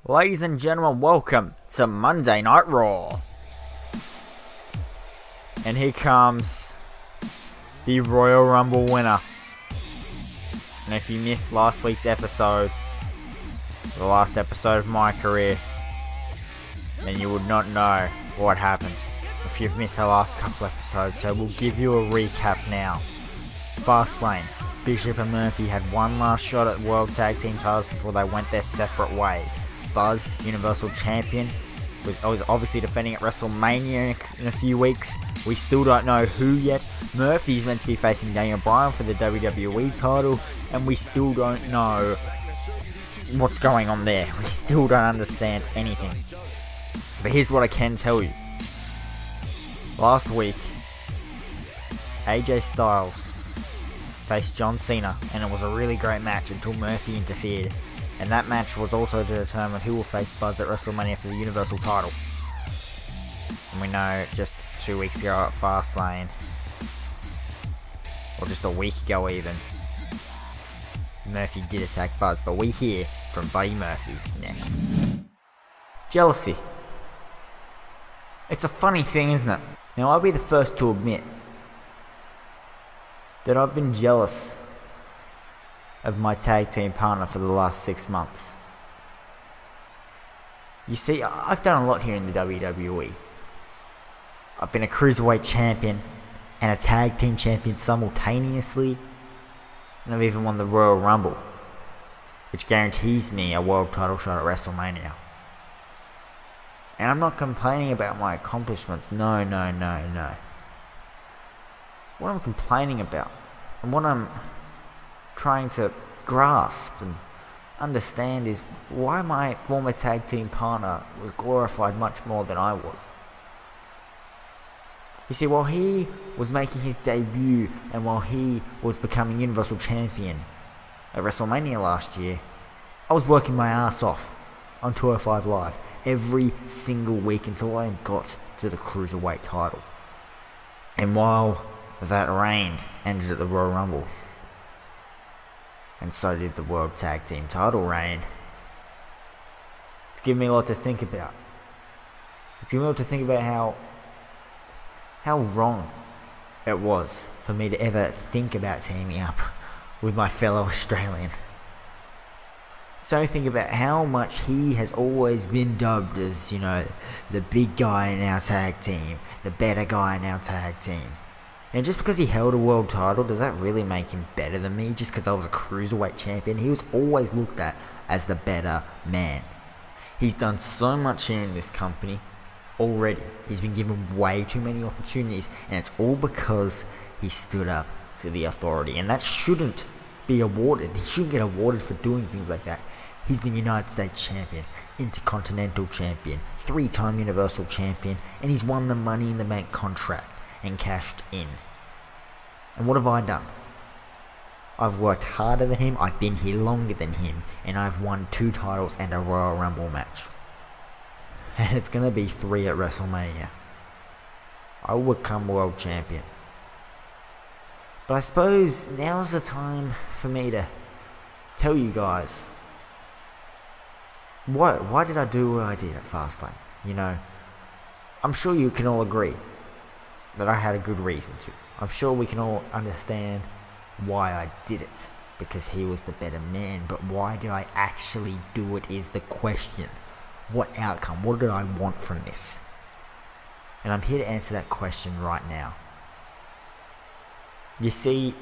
Ladies and gentlemen, welcome to Monday Night Raw. And here comes the Royal Rumble winner. And if you missed last week's episode, the last episode of my career, then you would not know what happened if you've missed the last couple episodes. So we'll give you a recap now. Fastlane, Bishop and Murphy had one last shot at World Tag Team titles before they went their separate ways. Buzz, Universal Champion, was obviously defending at Wrestlemania in a few weeks. We still don't know who yet. Murphy's meant to be facing Daniel Bryan for the WWE title, and we still don't know what's going on there. We still don't understand anything. But here's what I can tell you. Last week, AJ Styles faced John Cena, and it was a really great match until Murphy interfered. And that match was also to determine who will face Buzz at WrestleMania for the Universal title. And we know just 2 weeks ago at Fastlane, or just a week ago even, Murphy did attack Buzz, but we hear from Buddy Murphy next. Jealousy. It's a funny thing, isn't it? Now, I'll be the first to admit that I've been jealous of my tag team partner for the last 6 months. You see, I've done a lot here in the WWE. I've been a Cruiserweight champion and a tag team champion simultaneously, and I've even won the Royal Rumble, which guarantees me a world title shot at WrestleMania. And I'm not complaining about my accomplishments, no. What I'm complaining about, and what I'm trying to grasp and understand, is why my former tag team partner was glorified much more than I was. You see, while he was making his debut and while he was becoming Universal Champion at WrestleMania last year, I was working my ass off on 205 Live every single week until I got to the Cruiserweight title. And while that reign ended at the Royal Rumble, and so did the World Tag Team title reign, it's given me a lot to think about. It's given me a lot to think about how wrong it was for me to ever think about teaming up with my fellow Australian. So think about how much he has always been dubbed as, you know, the big guy in our tag team, the better guy in our tag team. And just because he held a world title, does that really make him better than me? Just because I was a Cruiserweight champion? He was always looked at as the better man. He's done so much here in this company already. He's been given way too many opportunities, and it's all because he stood up to the authority. And that shouldn't be awarded. He shouldn't get awarded for doing things like that. He's been United States champion, Intercontinental champion, 3-time Universal champion, and he's won the Money in the Bank contract and cashed in. And what have I done? I've worked harder than him, I've been here longer than him, and I've won 2 titles and a Royal Rumble match. And it's going to be 3 at WrestleMania. I will become world champion. But I suppose now's the time for me to tell you guys, why did I do what I did at Fastlane? You know, I'm sure you can all agree that I had a good reason to. I'm sure we can all understand why I did it, because he was the better man. But why did I actually do it is the question. What outcome? What did I want from this? And I'm here to answer that question right now. You see,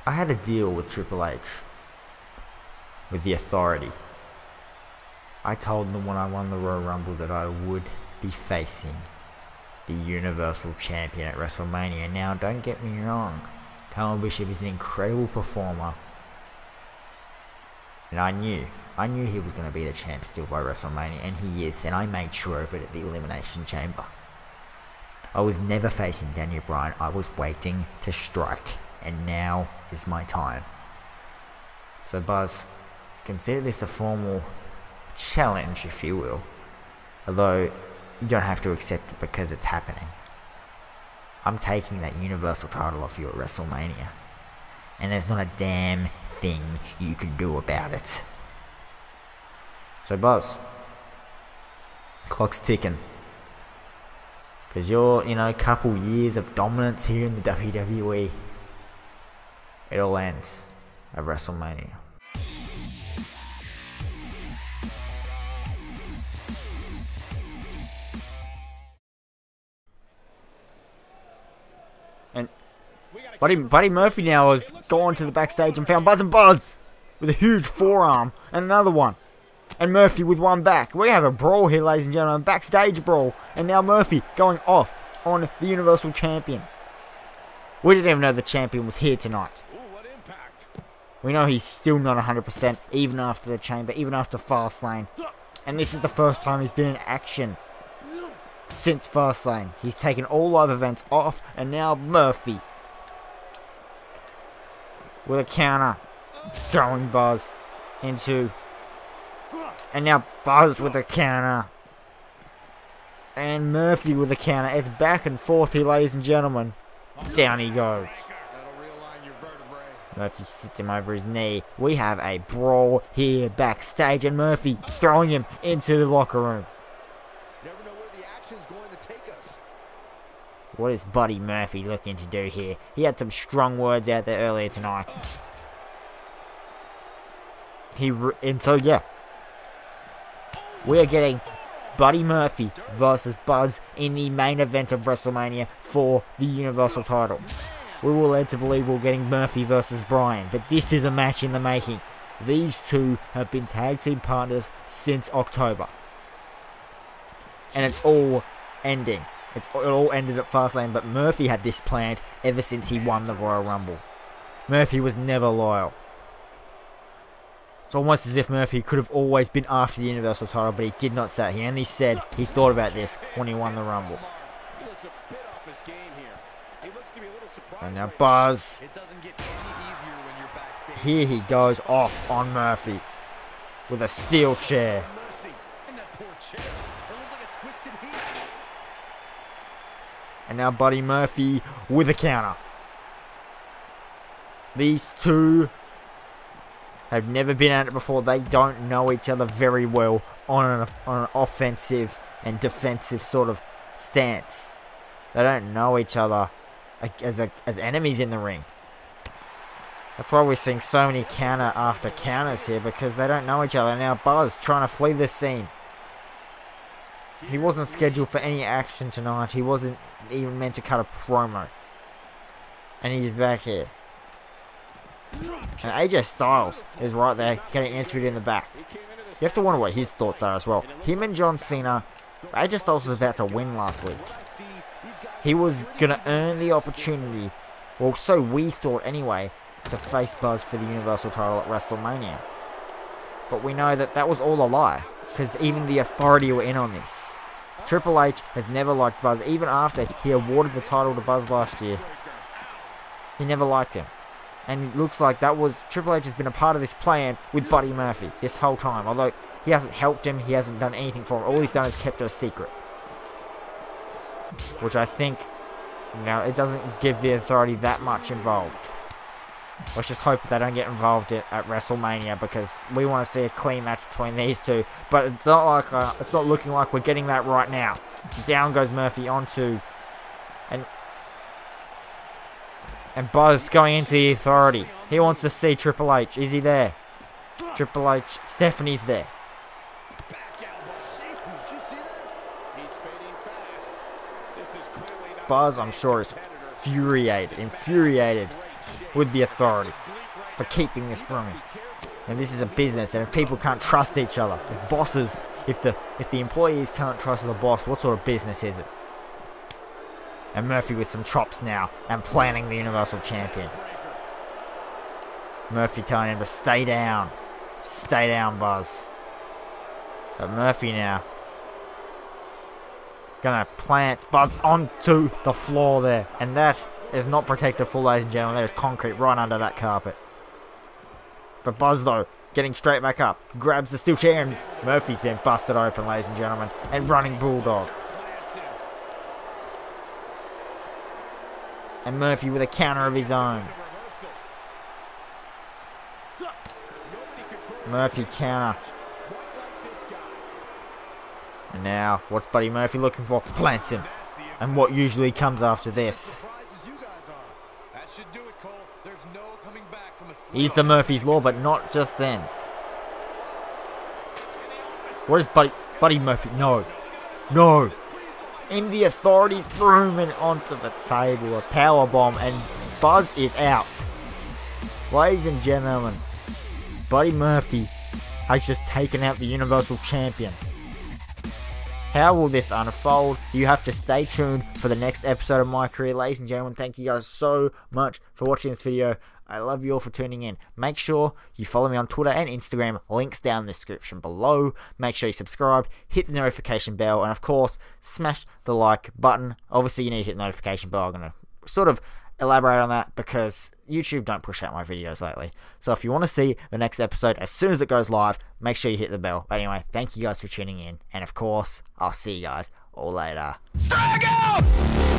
I had a deal with Triple H, with the authority. I told them when I won the Royal Rumble that I would be facing the Universal Champion at WrestleMania. Now, don't get me wrong, Carl Bishop is an incredible performer, and I knew he was going to be the champ still by WrestleMania, and he is, and I made sure of it at the Elimination Chamber. I was never facing Daniel Bryan, I was waiting to strike, and now is my time. So Buzz, consider this a formal challenge, if you will, although you don't have to accept it because it's happening. I'm taking that Universal title off you at WrestleMania, and there's not a damn thing you can do about it. So Buzz, clock's ticking. Because you're, couple years of dominance here in the WWE, it all ends at WrestleMania. And Buddy Murphy now has gone to the backstage and found Buzz and Buzz with a huge forearm and another one. And Murphy with one back. We have a brawl here, ladies and gentlemen. Backstage brawl. And now Murphy going off on the Universal Champion. We didn't even know the champion was here tonight. We know he's still not 100% even after the chamber, even after Fastlane. And this is the first time he's been in action since Fastlane. He's taken all live events off, and now Murphy with a counter, throwing Buzz into, and now Buzz with a counter, and Murphy with a counter. It's back and forth here, ladies and gentlemen. Down he goes. Murphy sits him over his knee. We have a brawl here backstage, and Murphy throwing him into the locker room. Never know where the action's going to take us. What is Buddy Murphy looking to do here? He had some strong words out there earlier tonight. We are getting Buddy Murphy versus Buzz in the main event of WrestleMania for the Universal title. We were led to believe we're getting Murphy versus Bryan, but this is a match in the making. These two have been tag team partners since October. And it's all ending. It all ended at Fastlane, but Murphy had this planned ever since he won the Royal Rumble. Murphy was never loyal. It's almost as if Murphy could have always been after the Universal title, but he did not say. He only said he thought about this when he won the Rumble. And now Buzz. Here he goes off on Murphy with a steel chair. And now Buddy Murphy with a counter. These two have never been at it before. They don't know each other very well on an offensive and defensive sort of stance. They don't know each other as enemies in the ring. That's why we're seeing so many counter after counters here, because they don't know each other. Now Buzz trying to flee this scene. He wasn't scheduled for any action tonight. He wasn't even meant to cut a promo. And he's back here. And AJ Styles is right there getting interviewed in the back. You have to wonder what his thoughts are as well. Him and John Cena. AJ Styles was about to win last week. He was going to earn the opportunity, well, so we thought anyway, to face Buzz for the Universal title at WrestleMania. But we know that that was all a lie, because even the Authority were in on this. Triple H has never liked Buzz, even after he awarded the title to Buzz last year. He never liked him. And it looks like Triple H has been a part of this plan with Buddy Murphy this whole time. Although he hasn't helped him, he hasn't done anything for him. All he's done is kept it a secret. Which I think, it doesn't give the Authority that much involved. Let's just hope they don't get involved at WrestleMania, because we want to see a clean match between these two. But it's not looking like we're getting that right now. Down goes Murphy onto, and Buzz going into the Authority. He wants to see Triple H. Is he there? Triple H. Stephanie's there. Buzz, I'm sure, is infuriated with the Authority for keeping this from him. And this is a business, and if people can't trust each other, if the employees can't trust the boss, what sort of business is it? And Murphy with some chops now, and planning the Universal Champion. Murphy telling him to stay down. Stay down, Buzz. But Murphy now gonna plant Buzz onto the floor there. And that is not protected full, ladies and gentlemen. There's concrete right under that carpet. But Buzz, though, getting straight back up, grabs the steel chair, and Murphy's then busted open, ladies and gentlemen. And running Bulldog. And Murphy with a counter of his own. Murphy counter. And now, what's Buddy Murphy looking for? Plants him. And what usually comes after this? He's the Murphy's Law, but not just then. What is Buddy Murphy? No. No. In the Authority's room and onto the table. A power bomb, and Buzz is out. Ladies and gentlemen, Buddy Murphy has just taken out the Universal Champion. How will this unfold? You have to stay tuned for the next episode of my career. Ladies and gentlemen, thank you guys so much for watching this video. I love you all for tuning in. Make sure you follow me on Twitter and Instagram. Links down in the description below. Make sure you subscribe, hit the notification bell, and of course, smash the like button. Obviously, you need to hit the notification bell. I'm going to sort of elaborate on that because YouTube don't push out my videos lately. So if you want to see the next episode as soon as it goes live, make sure you hit the bell. But anyway, thank you guys for tuning in. And of course, I'll see you guys all later. Strike out!